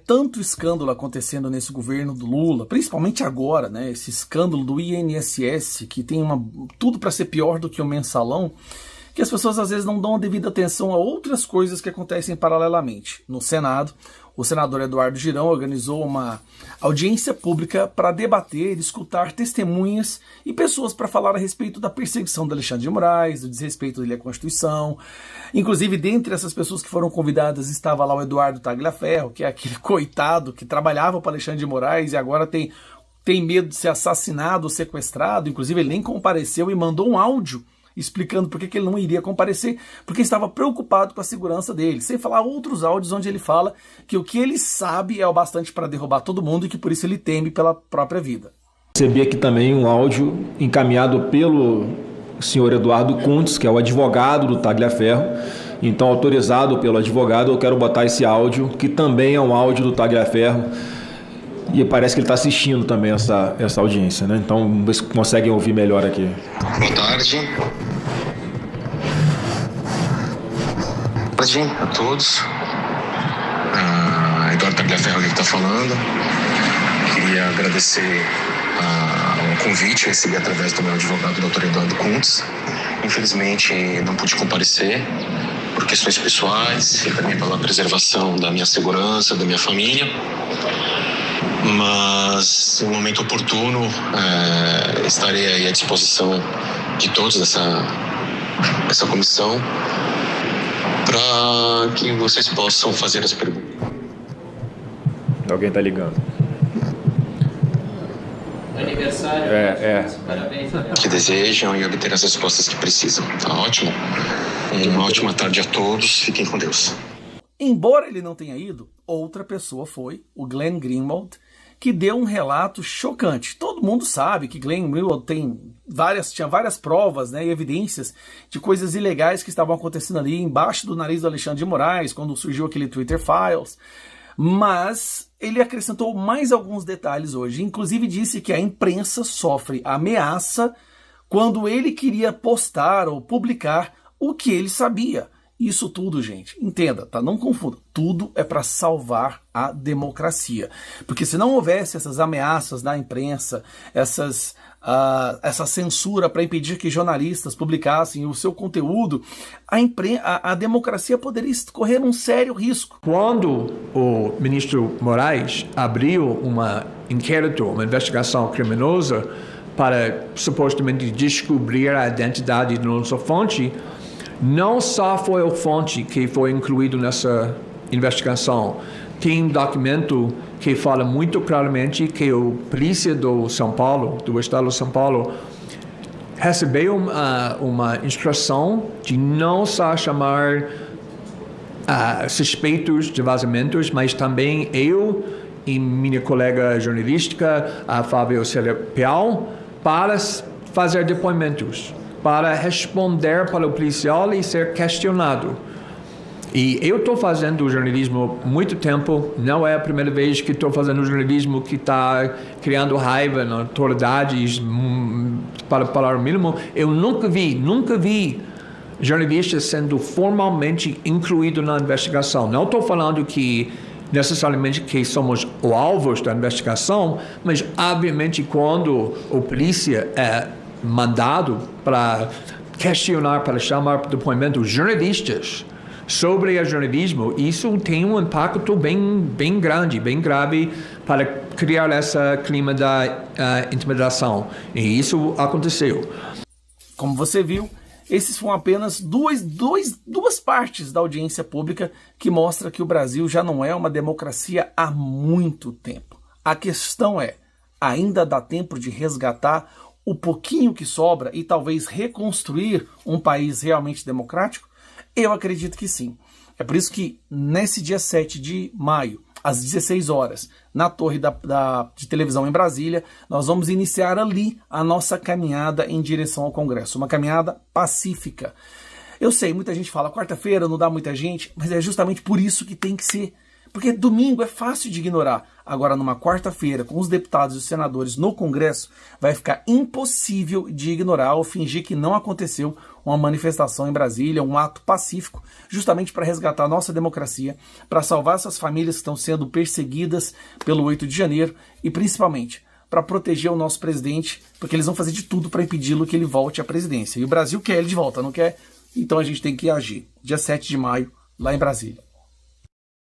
tanto escândalo acontecendo nesse governo do Lula, principalmente agora, né? Esse escândalo do INSS, que tem tudo para ser pior do que o mensalão, que as pessoas às vezes não dão a devida atenção a outras coisas que acontecem paralelamente. No Senado, o senador Eduardo Girão organizou uma audiência pública para debater, escutar testemunhas e pessoas para falar a respeito da perseguição do Alexandre de Moraes, do desrespeito dele à Constituição. Inclusive, dentre essas pessoas que foram convidadas, estava lá o Eduardo Tagliaferro, que é aquele coitado que trabalhava para Alexandre de Moraes e agora tem medo de ser assassinado ou sequestrado. Inclusive, ele nem compareceu e mandou um áudio explicando por que ele não iria comparecer, porque estava preocupado com a segurança dele, sem falar outros áudios onde ele fala que o que ele sabe é o bastante para derrubar todo mundo e que por isso ele teme pela própria vida. Recebi aqui também um áudio encaminhado pelo senhor Eduardo Kuntz, que é o advogado do Tagliaferro. Então, autorizado pelo advogado, eu quero botar esse áudio, que também é um áudio do Tagliaferro, e parece que ele está assistindo também essa audiência, né? Então, vamos ver se conseguem ouvir melhor aqui. Boa tarde. Boa tarde a todos. Eduardo Tagliaferro que está falando. Queria agradecer o convite, recebi através do meu advogado, o Dr. Eduardo Kuntz. Infelizmente, não pude comparecer por questões pessoais e também pela preservação da minha segurança, da minha família. Mas, no momento oportuno, estarei aí à disposição de todos dessa comissão para que vocês possam fazer as perguntas. Alguém está ligando. Aniversário. Parabéns. Que desejam e obter as respostas que precisam. Tá ótimo? Uma ótima tarde a todos. Fiquem com Deus. Embora ele não tenha ido, outra pessoa foi, o Glenn Greenwald, que deu um relato chocante. Todo mundo sabe que Glenn Greenwald tinha várias provas, né, e evidências de coisas ilegais que estavam acontecendo ali embaixo do nariz do Alexandre de Moraes, quando surgiu aquele Twitter Files. Mas ele acrescentou mais alguns detalhes hoje. Inclusive disse que a imprensa sofre ameaça quando ele queria postar ou publicar o que ele sabia. Isso tudo, gente, entenda, tá? Não confunda. Tudo é para salvar a democracia. Porque se não houvesse essas ameaças da imprensa, essa censura para impedir que jornalistas publicassem o seu conteúdo, a democracia poderia correr um sério risco. Quando o ministro Moraes abriu uma investigação criminosa para supostamente descobrir a identidade da nossa fonte, não só foi a fonte que foi incluído nessa investigação. Tem um documento que fala muito claramente que a polícia do estado de São Paulo, recebeu uma instrução de não só chamar suspeitos de vazamentos, mas também eu e minha colega jornalística, a Fábio Célia Peal, para fazer depoimentos, para responder para o policial e ser questionado. E eu estou fazendo jornalismo há muito tempo, não é a primeira vez que estou fazendo jornalismo que está criando raiva nas autoridades, para falar o mínimo. Eu nunca vi jornalistas sendo formalmente incluído na investigação. Não estou falando que necessariamente que somos os alvos da investigação, mas obviamente quando a polícia é mandado para questionar, para chamar para depoimento jornalistas sobre o jornalismo, isso tem um impacto bem grande, bem grave para criar esse clima da intimidação. E isso aconteceu. Como você viu, esses foram apenas duas partes da audiência pública que mostra que o Brasil já não é uma democracia há muito tempo. A questão é, ainda dá tempo de resgatar o pouquinho que sobra e talvez reconstruir um país realmente democrático? Eu acredito que sim. É por isso que nesse dia 7 de maio, às 16 horas, na torre de televisão em Brasília, nós vamos iniciar ali a nossa caminhada em direção ao Congresso. Uma caminhada pacífica. Eu sei, muita gente fala, quarta-feira não dá muita gente, mas é justamente por isso que tem que ser. Porque domingo é fácil de ignorar. Agora, numa quarta-feira, com os deputados e os senadores no Congresso, vai ficar impossível de ignorar ou fingir que não aconteceu uma manifestação em Brasília, um ato pacífico, justamente para resgatar a nossa democracia, para salvar essas famílias que estão sendo perseguidas pelo 8 de janeiro e, principalmente, para proteger o nosso presidente, porque eles vão fazer de tudo para impedi-lo que ele volte à presidência. E o Brasil quer ele de volta, não quer? Então a gente tem que agir. Dia 7 de maio, lá em Brasília.